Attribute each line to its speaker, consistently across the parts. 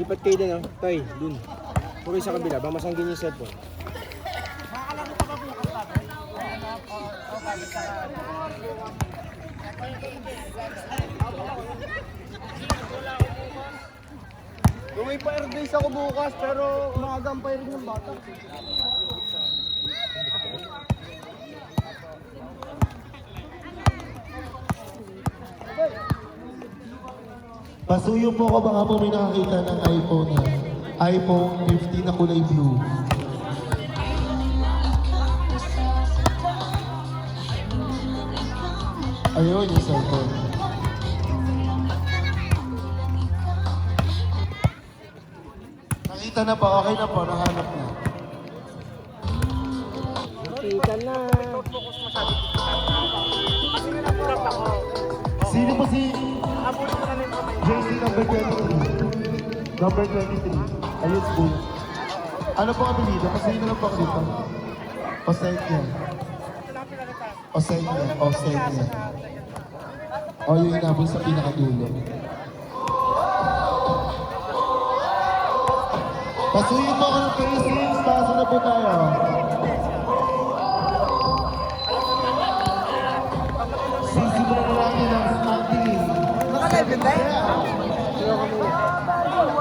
Speaker 1: Lipat kayo din, oh. Tay, dun. Puro sa kabila, baka masanggin yung cellphone.
Speaker 2: May fire days ako bukas, pero umagang fire ng bata.
Speaker 3: Pasuyo po ako, baka po may nakakita ng iPhone na iPhone 15 na kulay blue. Ayun yung cellphone. Nakita na ba? Okay na po, nahanap na.
Speaker 1: Nakita na.
Speaker 3: Sino po si JC number 23? Number 23. Ayun, school. Ano po ang apelido? Kasi na lang po ako dito. Osenya. Osenya. Osenya. O yung inabot sa pinakadulo. Pasuyin po ako ng facings. Pasok na po tayo. Sisimulan na natin ang starting.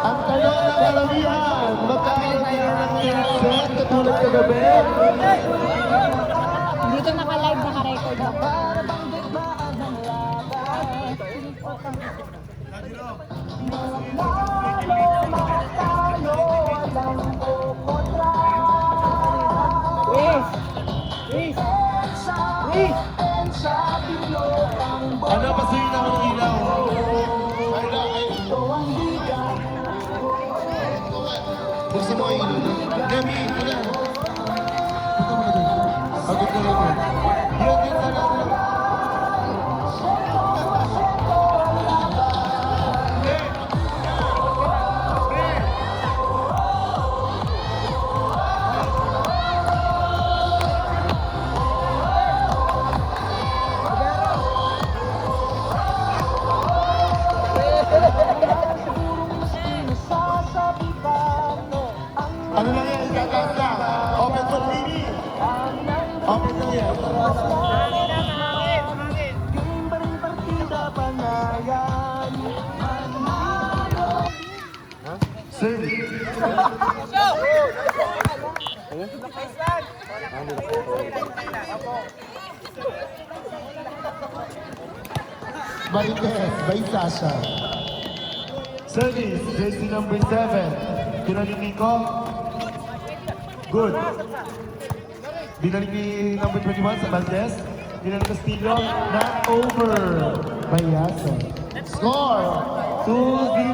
Speaker 3: Ang tanong ng karamihan, magkakaroon tayo ng set katulad kagabi.
Speaker 4: Dito naka-live, naka-record ako.
Speaker 3: Ano, pasuyin na ng ilaw. Buksan mo kayo ilaw. Demi, wala. Punta mo na doon. Agad na rin doon. Yan sa natin. Ano lang yan? Itataas na. Open for TV. Open na yan. Service. Marites by Sasha. Service, jersey number 7. Binalik ni Nico. Good. Binalik ni number 21 sa Valdez. Binalik Castillo. Not over by Yaso. Score 2-0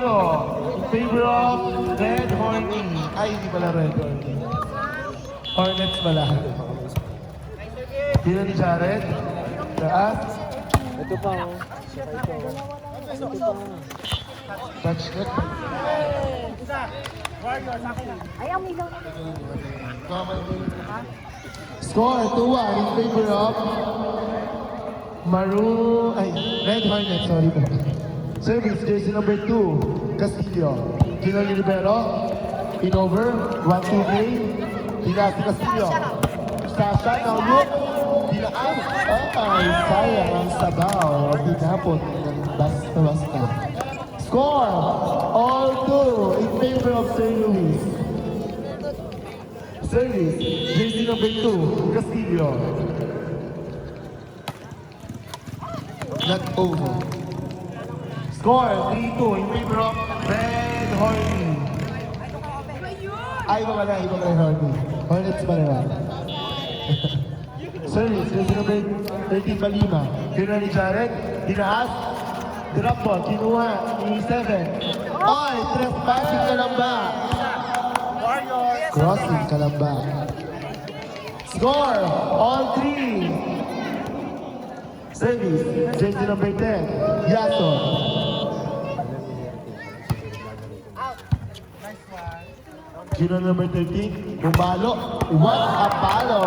Speaker 3: in favor of Red Horny. Ay, hindi pala Red Horny. Hornets pala. Binalik ni Jared. Taas.
Speaker 1: Ito pa, oh. Saka ito. Ito pa.
Speaker 3: Touch net.
Speaker 4: Ayaw, may ilaw na.
Speaker 3: Score 2-1 in favor of Red Hornet, sorry po. Service, jersey number 2, Castillo. Ginoli Rivero, in over, 1-2 play. Tinas si Castillo. Sasha, now look. Dilaan. Ay, sayang ang sabaw. Tinapon ng basta-basta. Score, all 2 in favor of St. Louis. Service, jersey number 2, Castillo. Not over. Score, 3-2 in favor of Red Horny. Ay, iba pala Horny. Hornets pala. Service, jersey number 13, Balima. Kinuha ni Jared, dinaas. Drop ball, kinuha ni 7. Ay, trespassing ka lang ba? Crossing ka lang ba? Score, all 3. Service, jersey number 10, Yaso. Gino number 13, Bumalo. What a palo!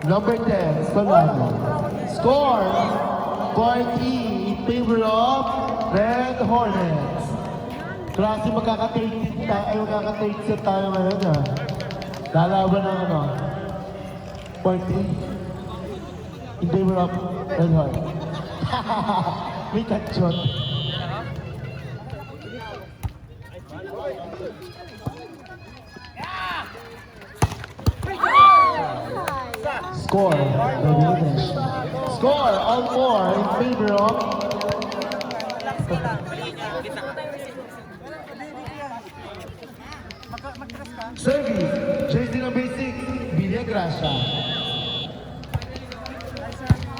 Speaker 3: Number 10, Solano. Score, 4-3 in favor of Red Hornets. Klase magkaka-third set tayo ngayon ha. Lalaban ng ano? 40. In favor of Red Heart. May cut shot. Score. Score on 4 in favor of service. Jersey number 6, Villa Gracia.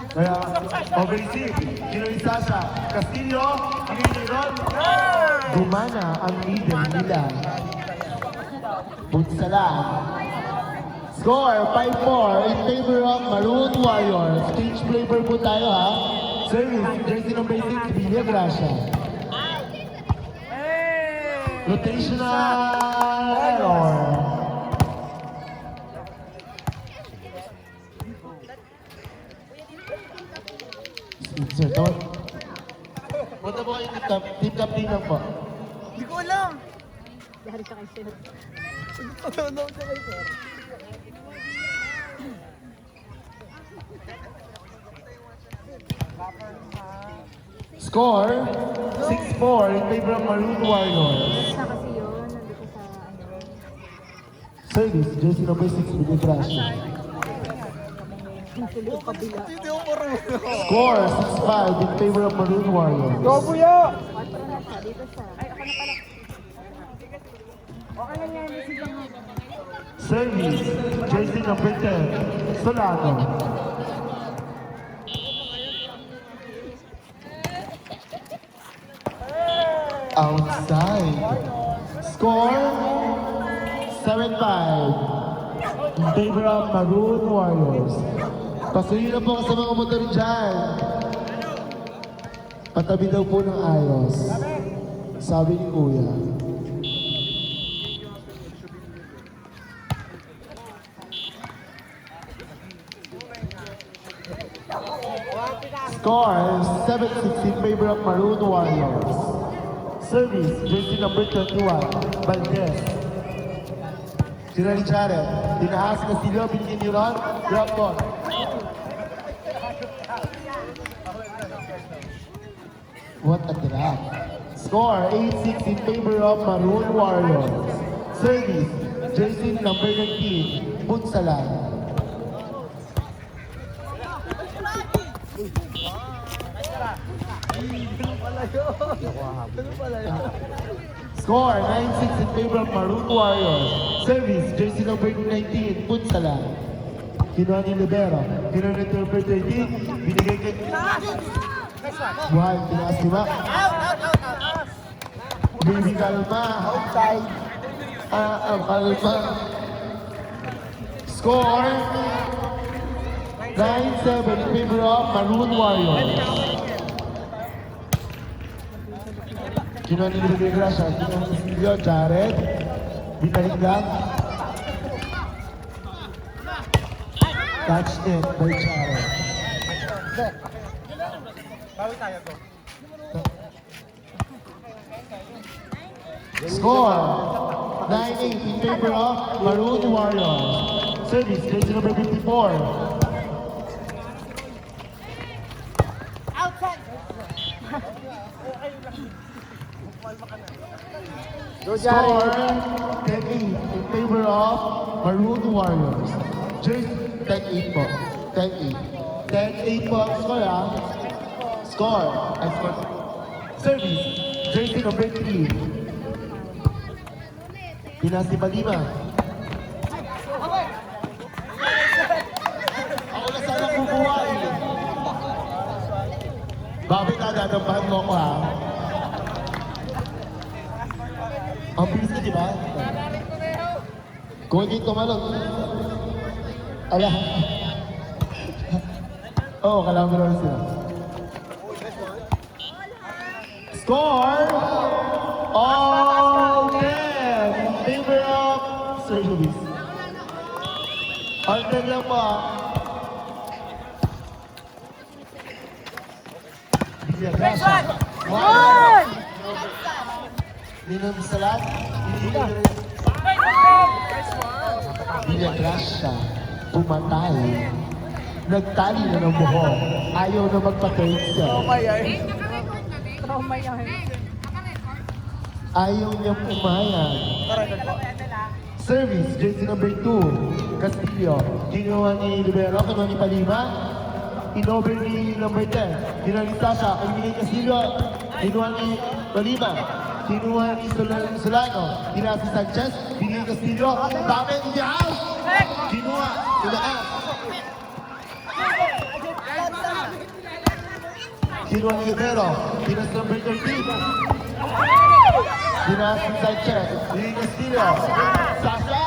Speaker 3: Kaya, overseas, Ginoy Sasha, Castillo, Ron. Gumana ang leader nila. Butsalan. Score 5-4 in favor of Maroon Warriors. Stage flavor po tayo ha. Service, jersey number 6, Villa Gracia. Rotational error. Sir, tawag. Punta po kayo team captain lang po.
Speaker 2: Hindi ko alam.
Speaker 4: Yari ka kay Sir.
Speaker 2: Ano sa kay sir?
Speaker 3: Score 6-4 in favor of Maroon Warriors.
Speaker 4: Sa kasi yun, nandito sa ano.
Speaker 3: Service, jersey number 6, Villa Gracia.
Speaker 4: Ang tuloy kabila.
Speaker 2: Hindi ako marunong.
Speaker 3: Score 6-5 in favor of Maroon Warriors.
Speaker 2: Go, kuya!
Speaker 4: 4 na siya, dito siya. Ay, ako na pala. Okay lang yan, receive lang yan.
Speaker 3: Service, jersey number 10, Solano. Outside. Score 7-5 in favor of Maroon Warriors. Pasuyin na po sa mga motor dyan. Patabi daw po ng ayos. Sabi ni Kuya. Score 7-6 in favor of Maroon Warriors. Service, jersey number 21, Valdez. Sila ni Jared. Tinahas na sila, binigyan ni Ron. Drop ball. What a drop. Score 8-6 in favor of Maroon Warriors. Service, jersey number 19, Bunsalan. Score 9-6 in favor of Maroon Warriors. Service, jersey number 19, Punsalan. Kinuha ni Libero. Kinuha ni number 13. Binigay kay... Buhay, tinaas ni Mac. Baby, kalma. Outside. Kalma. Score 9-7 in favor of Maroon Warriors. Kinuha ni Villa Gracia, kinuha ni Silvio, Jared, binalik lang. Touch it by Jared. Score 9-8 in favor of Maroon Warriors. Service, jersey number 54. Score 10-8 in favor of Maroon Warriors. Jersey 10-8 po. 10-8. 10-8 po ang score ha. Score. Ay, score. Service. Jersey number 3. Pinasi Palima. Ako na sana kukuha eh. Bakit nadadampahan mo ako ha? Ang bilis ka, di ba? Kung hindi tumalon. Ala. Oo, kailangan mo naman sila. Score! All 10 in favor of Sir Luis. All 10 lang po ah. Villa Gracia. Ninang Salat, Binagras siya, pumatay. Nagtali na ng buhok, ayaw na magpa-third set.
Speaker 4: Trauma yan.
Speaker 3: Ayaw niya pumayag. Service, jersey number 2, Castillo. Ginawa ni Libero, kinuha ni Palima. Inover ni number 10. Ginawa ni Sasha, kay Castillo. Ginawa ni Palima. Kinuha ni Solano. Ginawa si Sanchez. Binigay Castillo. Dami in the house. Ginawa. Tinaas. Kinuha ni Libero. Ginawa si number 13. Ginawa si Sanchez. Binigay Castillo. Sasha.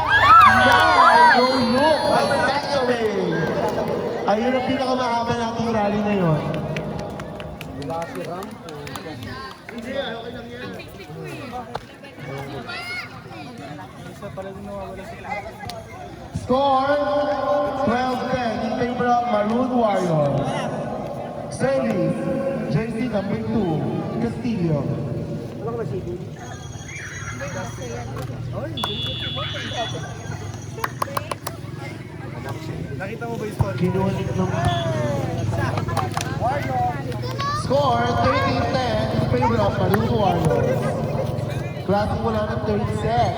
Speaker 3: Yeah! No look by Sanchez. Ayun ang pinakamahaba nating rally na yun. Score 12-10 in favor of Maroon Warriors. Service, jersey number 2, Castillo.
Speaker 1: Ano ka ba, CD?
Speaker 2: Nakita mo ba yung story?
Speaker 3: Kinuha ni Score 13-10 in favor of Maroon Warriors. Klase wala ng third set.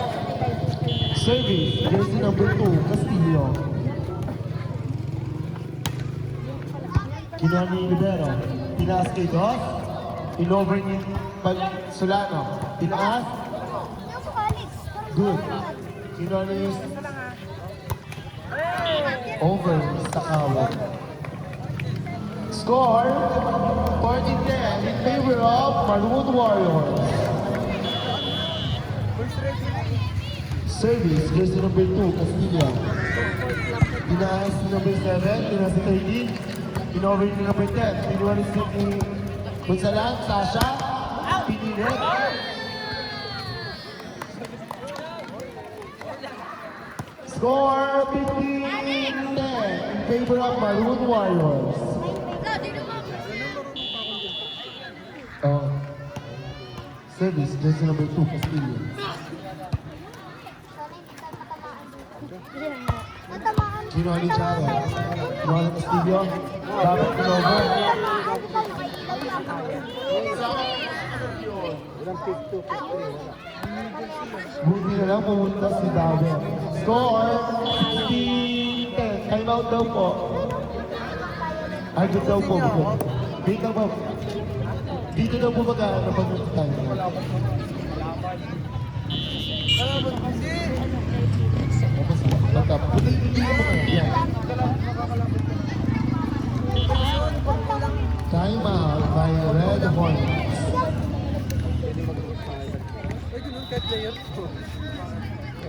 Speaker 3: Service, jersey number 2, Castillo. Kinuha ni Libero. Tinaas kay Dos. In-over ni Solano. Tinaas. Good. Kinuha ni over sa kawat. Score 14-10 in favor of Maroon Warriors. Service, jersey number 2, Castillo. Tinaas si number 7, tinaas si 13. In-over ni number 10. Pinuha ni Gonzalan, Sasha. Pinilit. Score 15-10 in favor of Maroon Warriors. Oh. Service, jersey number 2, Castillo. Ginawa ni Chara. Ginawa ni Castillo. Dapat Pinover. Buti na lang pumunta si David. Score 16-10. Time out daw po. Arjun daw po. Dito po. Dito daw po napag-time. Time out by Red Hornets.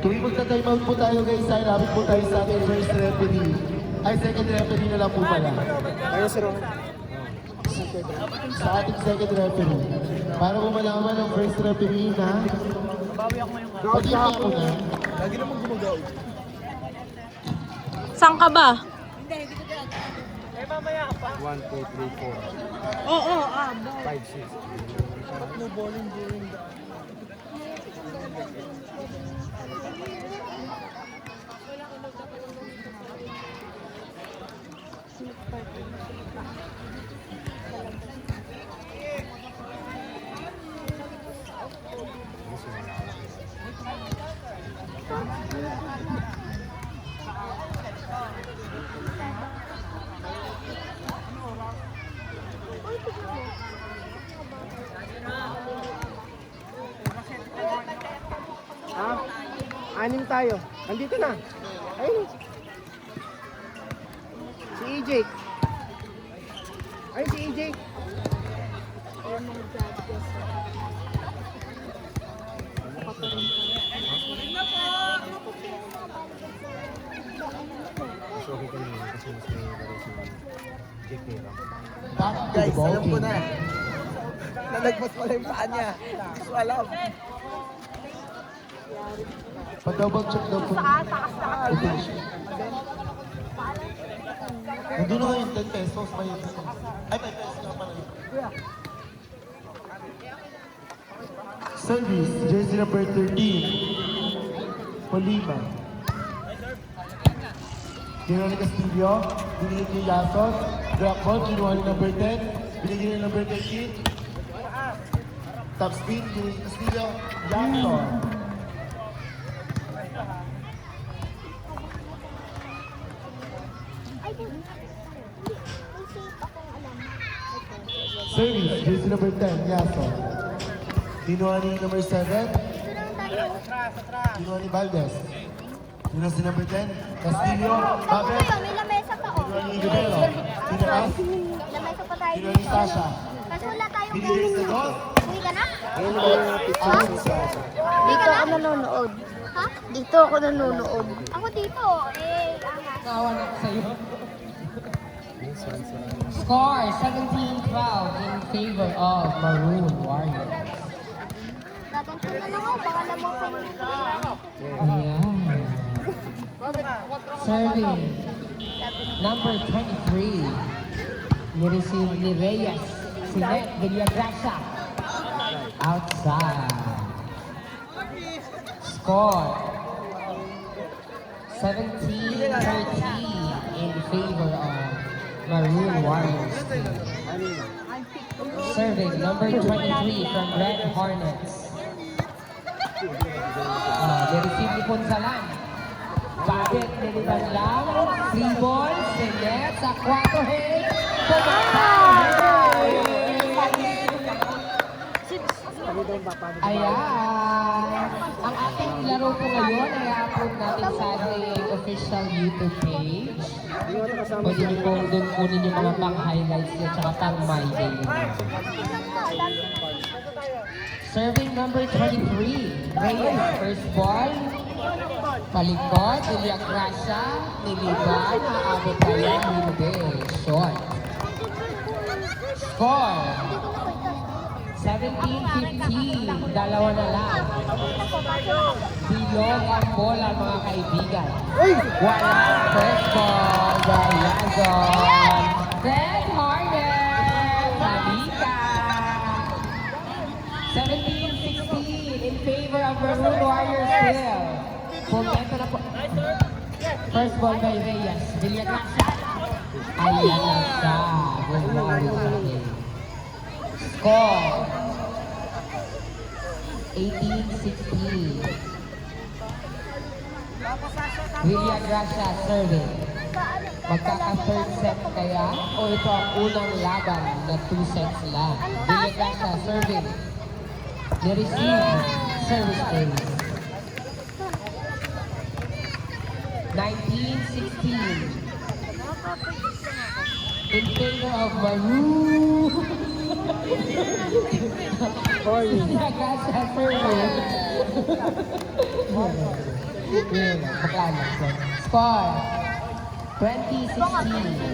Speaker 3: Tuwing magta-time out po tayo guys, ay lapit po tayo sa ating first referee. Ay, second referee na lang po pala.
Speaker 1: Ayun, sir.
Speaker 3: Sa ating second referee. Para po malaman ang first referee na pag-ipa ko na.
Speaker 2: Lagi naman gumagaw.
Speaker 5: Saan ka ba?
Speaker 1: 1, 2, 3, 4,
Speaker 5: Oo,
Speaker 1: 5, 6.
Speaker 2: No bowling during the...
Speaker 1: Anim tayo. Nandito na. Ayun. Si EJ. Ayun si EJ. Mas okay ka naman kasi mas may laro si Jake Nera.
Speaker 3: Back to the
Speaker 2: Guys,
Speaker 3: ball
Speaker 2: alam ko
Speaker 3: game.
Speaker 2: na. Nalagpas pala yung paa niya. Hindi ko alam.
Speaker 3: Pa-double check daw po. Potential. Nandun na ngayon 10 pesos. May ay, 5 pesos nga pala yun. Service, jersey number 13. Polima. Kinuha ni Castillo, binigay kay Yason. Drop ball, kinuha ni number 10. Binigay ni number 13. Top spin, binigay ni Castillo. Yason. Service, jersey number 10, Yason. Kinuha ni number 7. Kinuha ni Valdez. Kinuha si number 10, Castillo. Babel.
Speaker 5: May lamesa pa, oh.
Speaker 3: Kinuha ni Rivero. Tinaas.
Speaker 5: Lamesa pa tayo.
Speaker 3: Kinuha ni Sasha.
Speaker 5: Kasi wala tayong
Speaker 3: Binigay sa dos.
Speaker 5: Uwi ka na?
Speaker 1: Ayun ang mga picture sa
Speaker 5: Dito ako nanonood. Ha? Dito ako nanonood. Ako dito, angas.
Speaker 6: Kawan ako sa'yo. Score 17-12 in favor of Maroon Warriors.
Speaker 5: Gaganto na lang ako, baka naman ko
Speaker 6: Ayan. Serving number 23. Nireceive ni Reyes. Sinet Villagracia. Outside. Score 17-13 in favor of Maroon Warriors. Serving number 23 from Red Hornets. Nireceive ni Ponsalan. Bakit nilitan lang? 3 balls, Sinet sa 4 hit. Ayan. Ang ating laro po ngayon ay upload natin sa ating official YouTube page. Pwede niyo po doon kunin yung mga pang-highlights niya tsaka pang-my day. Serving number 23, Reyes, first ball. Palikot, Villagracia, niliban, aabot pa yan, hindi. Short. Score 17-15, dalawa na lang. Bilog ang bola mga kaibigan. Wala, first ball, Gayazon. Red Hornet, Malika. 17-16 in favor of Maroon Warriors still. Pumento na po. First ball by Reyes. Villagracia. Ayan na siya. Good morning sa akin. Score 18-16. Villagracia serving. Magkaka-third set kaya? O ito ang unang laban na 2 sets lang. Villagracia serving. Ni-receive. Service ace. 19-16. In favor of Maroon. Villagracia serving. Score 20-16.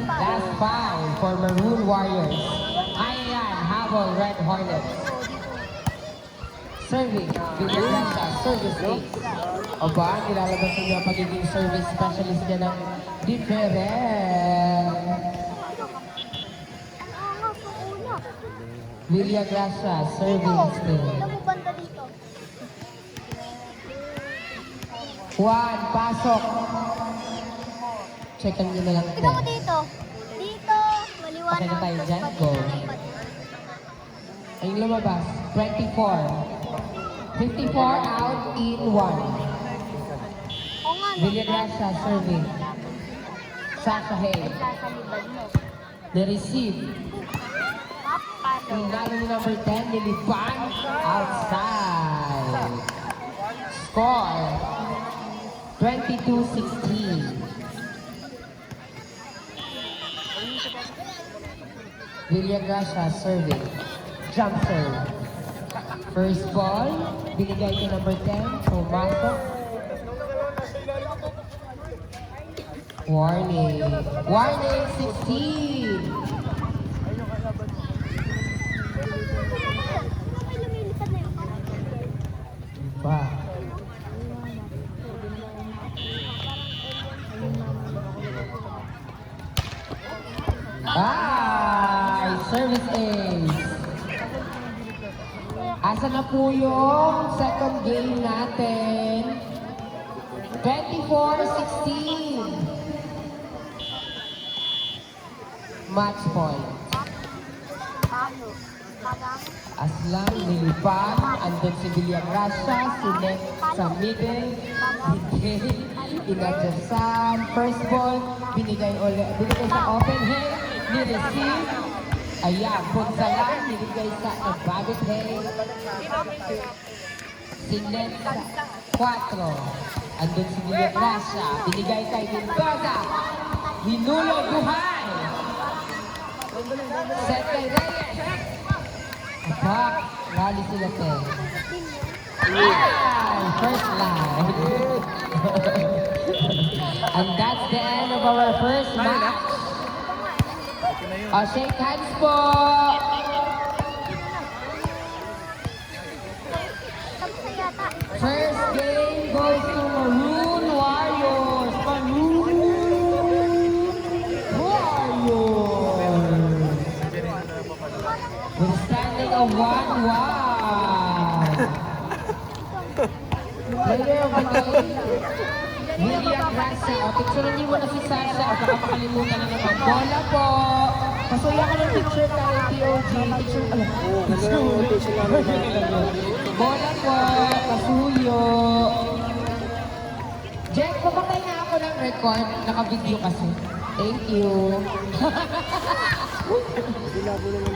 Speaker 6: Last 5 for Maroon Warriors. Ayan, habol Red Hornets. Serving, Villagracia, service ace. O ba, nilalabas niyo ang pagiging service specialist niya ng different. Villagracia, serving still.
Speaker 5: Alam mo banda dito.
Speaker 6: 1, pasok. Checkan niyo na lang ito.
Speaker 5: Tignan mo dito. Dito, maliwanag.
Speaker 6: Okay na tayo
Speaker 5: Tapos
Speaker 6: dyan,
Speaker 5: pati
Speaker 6: go.
Speaker 5: na iPad.
Speaker 6: Ayun lumabas, 24. 54 out in 1.
Speaker 5: Oo nga, no?
Speaker 6: Villagracia serving. Sasha Hay.
Speaker 5: Sasalibad mo.
Speaker 6: Na-receive. Tinalo ni number 10, nilipan. Outside. Score 22-16. Villagracia serving. Jump serve. First ball, binigay kay number 10, pumasok. Warning. Warning, 16.
Speaker 5: May lumilipad na yun.
Speaker 6: Ba? Ay, service ace. Asa na po yung second game natin? 24-16. Match point. Aslang nilipad, andun si Villagrasa, si Nek sa middle, Miguel, inadyasan, first ball, binigay sa open hand, ni-receive, ayan, Ponsalan, binigay sa nagbabit hand, si Nek sa 4, andun si Villagrasa, binigay kay Mendoza, hinulog buhay, set kay Reyes, attack, rally sila te. Ay, first line. And that's the end of our first match. Shake hands po. First game goes to Maroon Warriors. Maroon Warriors. With a standing of 1-1. Player of the game, William Rasa. O, picturean niyo muna si Sasha. O, baka makalimutan na naman. Bola po. Pasuya ka ng picture tayo, POG. Picture, ano? Bola po. Pasuyo. Jack, papatay na ako ng record. Naka-video kasi. Thank you.